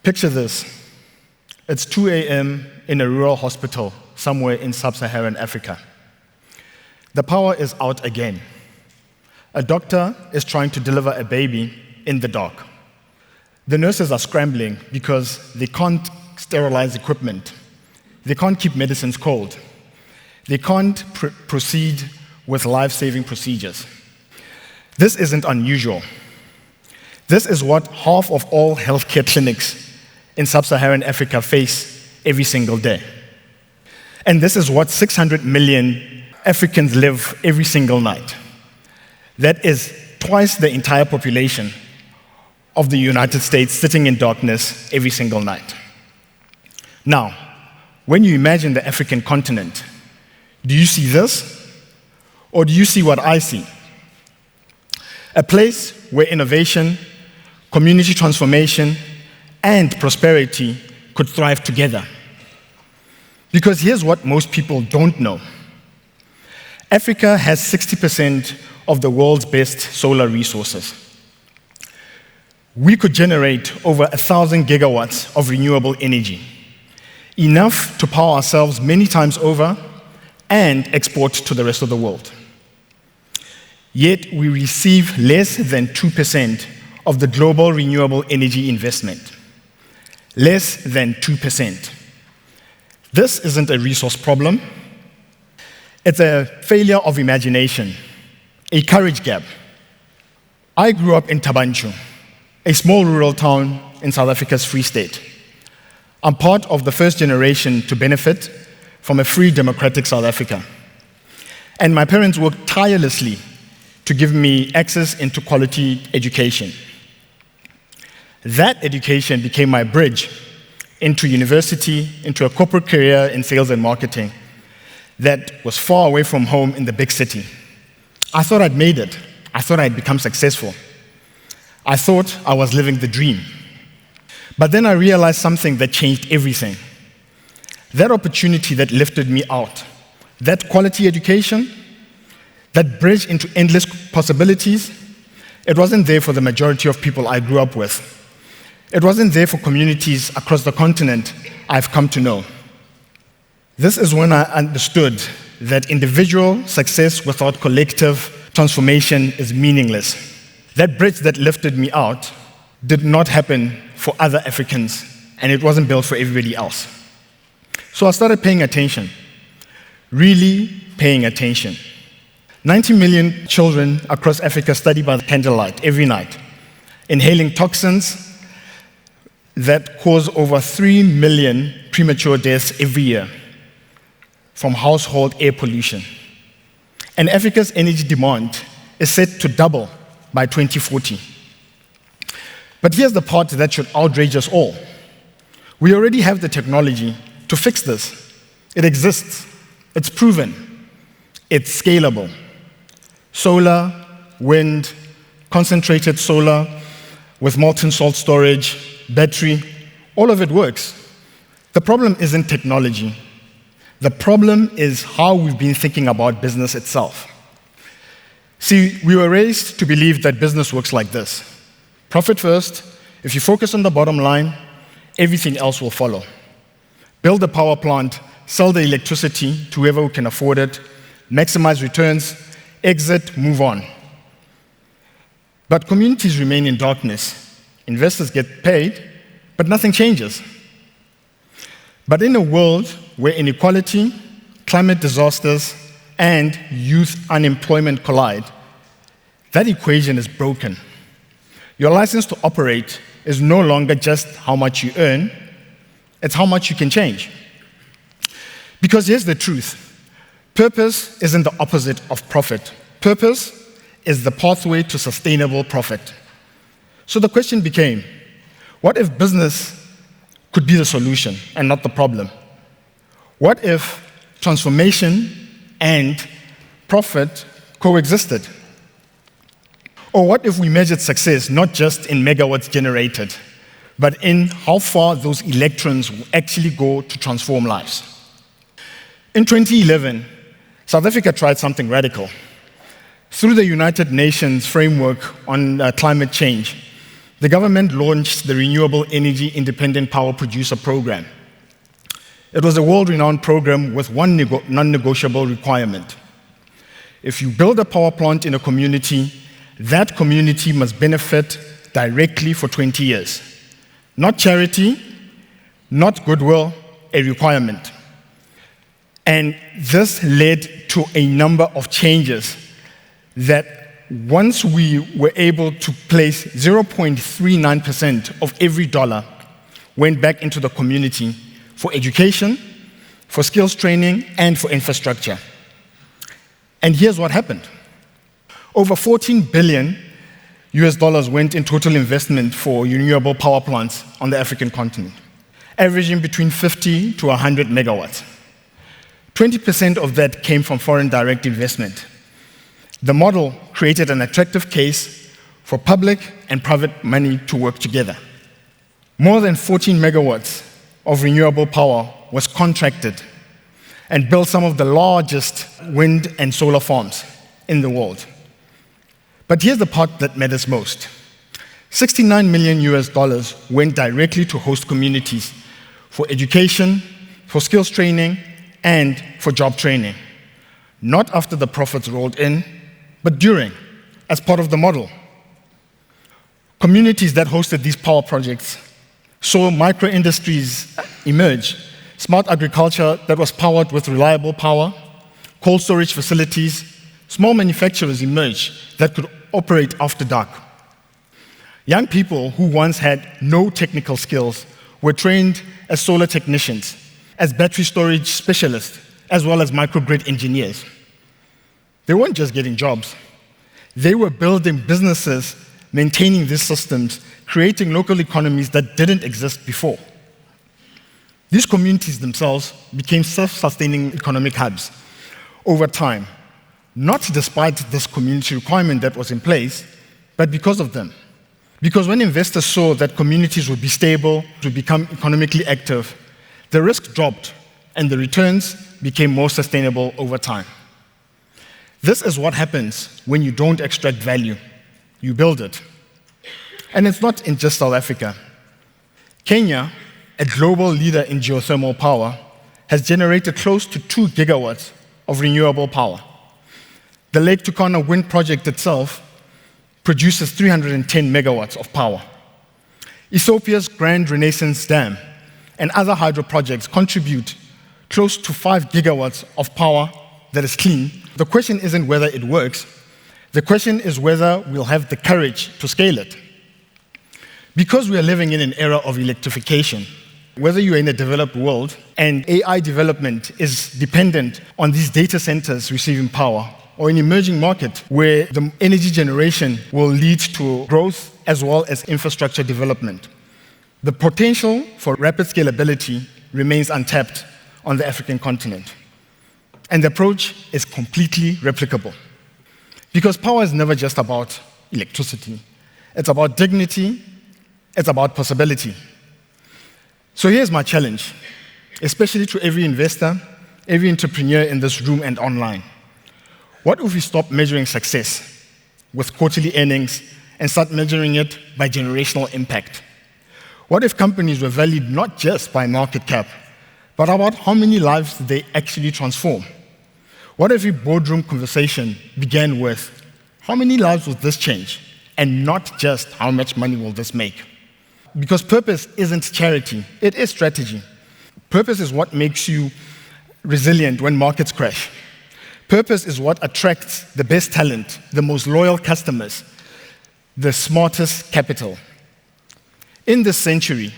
Picture this. It's 2 a.m. in a rural hospital somewhere in sub-Saharan Africa. The power is out again. A doctor is trying to deliver a baby in the dark. The nurses are scrambling because they can't sterilize equipment. They can't keep medicines cold. They can't proceed with life-saving procedures. This isn't unusual. This is what half of all healthcare clinics in sub-Saharan Africa face every single day. And this is what 600 million Africans live every single night. That is twice the entire population of the United States sitting in darkness every single night. Now, when you imagine the African continent, do you see this? Or do you see what I see? A place where innovation, community transformation, and prosperity could thrive together. Because here's what most people don't know. Africa has 60% of the world's best solar resources. We could generate over 1,000 gigawatts of renewable energy, enough to power ourselves many times over and export to the rest of the world. Yet we receive less than 2% of the global renewable energy investment. Less than 2%. This isn't a resource problem. It's a failure of imagination, a courage gap. I grew up in Tabanchu, a small rural town in South Africa's Free State. I'm part of the first generation to benefit from a free democratic South Africa. And my parents worked tirelessly to give me access into quality education. That education became my bridge into university, into a corporate career in sales and marketing that was far away from home in the big city. I thought I'd made it. I thought I'd become successful. I thought I was living the dream. But then I realized something that changed everything. That opportunity that lifted me out, that quality education, that bridge into endless possibilities, it wasn't there for the majority of people I grew up with. It wasn't there for communities across the continent I've come to know. This is when I understood that individual success without collective transformation is meaningless. That bridge that lifted me out did not happen for other Africans, and it wasn't built for everybody else. So I started paying attention, really paying attention. 90 million children across Africa study by candlelight every night, inhaling toxins that cause over 3 million premature deaths every year from household air pollution. And Africa's energy demand is set to double by 2040. But here's the part that should outrage us all. We already have the technology to fix this. It exists. It's proven. It's scalable. Solar, wind, concentrated solar with molten salt storage, battery, all of it works. The problem isn't technology. The problem is how we've been thinking about business itself. See, we were raised to believe that business works like this. Profit first. If you focus on the bottom line, everything else will follow. Build a power plant, sell the electricity to whoever can afford it, maximize returns, exit, move on. But communities remain in darkness. Investors get paid, but nothing changes. But in a world where inequality, climate disasters, and youth unemployment collide, that equation is broken. Your license to operate is no longer just how much you earn, it's how much you can change. Because here's the truth. Purpose isn't the opposite of profit. Purpose is the pathway to sustainable profit. So the question became, what if business could be the solution and not the problem? What if transformation and profit coexisted? Or what if we measured success not just in megawatts generated, but in how far those electrons will actually go to transform lives? In 2011, South Africa tried something radical. Through the United Nations framework on climate change, the government launched the Renewable Energy Independent Power Producer Program. It was a world-renowned program with one non-negotiable requirement. If you build a power plant in a community, that community must benefit directly for 20 years. Not charity, not goodwill, a requirement. And this led to a number of changes that once we were able to place 0.39% of every dollar went back into the community for education, for skills training, and for infrastructure. And here's what happened. Over $14 billion went in total investment for renewable power plants on the African continent, averaging between 50 to 100 megawatts. 20% of that came from foreign direct investment. The model created an attractive case for public and private money to work together. More than 14 megawatts of renewable power was contracted and built some of the largest wind and solar farms in the world. But here's the part that matters most. $69 million went directly to host communities for education, for skills training, and for job training. Not after the profits rolled in, but during, as part of the model. Communities that hosted these power projects saw micro-industries emerge, smart agriculture that was powered with reliable power, cold storage facilities, small manufacturers emerged that could operate after dark. Young people who once had no technical skills were trained as solar technicians, as battery storage specialists, as well as microgrid engineers. They weren't just getting jobs. They were building businesses, maintaining these systems, creating local economies that didn't exist before. These communities themselves became self-sustaining economic hubs over time, not despite this community requirement that was in place, but because of them. Because when investors saw that communities would be stable, would become economically active, the risk dropped and the returns became more sustainable over time. This is what happens when you don't extract value, you build it. And it's not in just South Africa. Kenya, a global leader in geothermal power, has generated close to 2 gigawatts of renewable power. The Lake Turkana wind project itself produces 310 megawatts of power. Ethiopia's Grand Renaissance Dam and other hydro projects contribute close to 5 gigawatts of power that is clean. The question isn't whether it works. The question is whether we'll have the courage to scale it. Because we are living in an era of electrification, whether you're in a developed world and AI development is dependent on these data centers receiving power, or an emerging market where the energy generation will lead to growth as well as infrastructure development, the potential for rapid scalability remains untapped on the African continent. And the approach is completely replicable. Because power is never just about electricity. It's about dignity, it's about possibility. So here's my challenge, especially to every investor, every entrepreneur in this room and online. What if we stop measuring success with quarterly earnings and start measuring it by generational impact? What if companies were valued not just by market cap, but about how many lives they actually transform? What if every boardroom conversation began with, how many lives will this change? And not just, how much money will this make? Because purpose isn't charity, it is strategy. Purpose is what makes you resilient when markets crash. Purpose is what attracts the best talent, the most loyal customers, the smartest capital. In this century,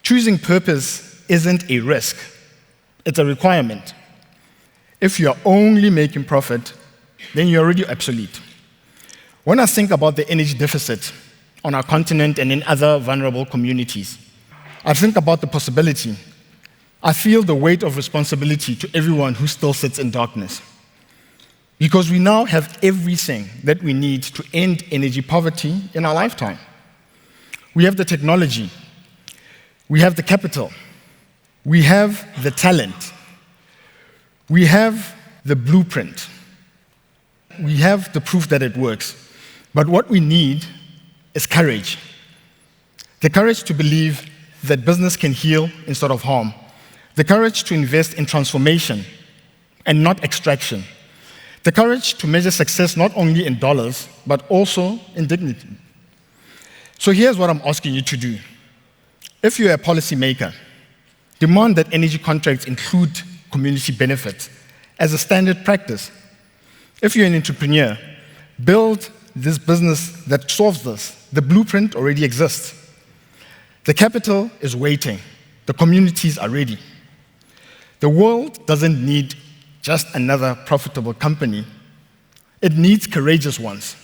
choosing purpose isn't a risk, it's a requirement. If you're only making profit, then you're already obsolete. When I think about the energy deficit on our continent and in other vulnerable communities, I think about the possibility. I feel the weight of responsibility to everyone who still sits in darkness. Because we now have everything that we need to end energy poverty in our lifetime. We have the technology, we have the capital, we have the talent, we have the blueprint, we have the proof that it works. But what we need is courage, the courage to believe that business can heal instead of harm, the courage to invest in transformation and not extraction, the courage to measure success not only in dollars, but also in dignity. So here's what I'm asking you to do. If you're a policymaker, demand that energy contracts include community benefits as a standard practice. If you're an entrepreneur, build this business that solves this. The blueprint already exists. The capital is waiting. The communities are ready. The world doesn't need just another profitable company. It needs courageous ones.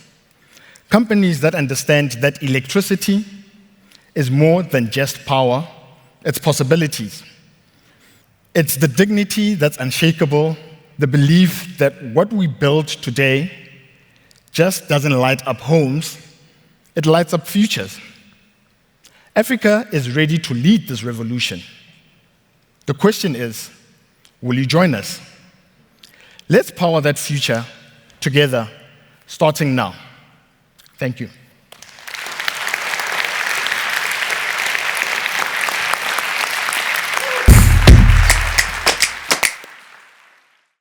Companies that understand that electricity is more than just power, it's possibilities. It's the dignity that's unshakable, the belief that what we build today just doesn't light up homes, it lights up futures. Africa is ready to lead this revolution. The question is, will you join us? Let's power that future together, starting now. Thank you.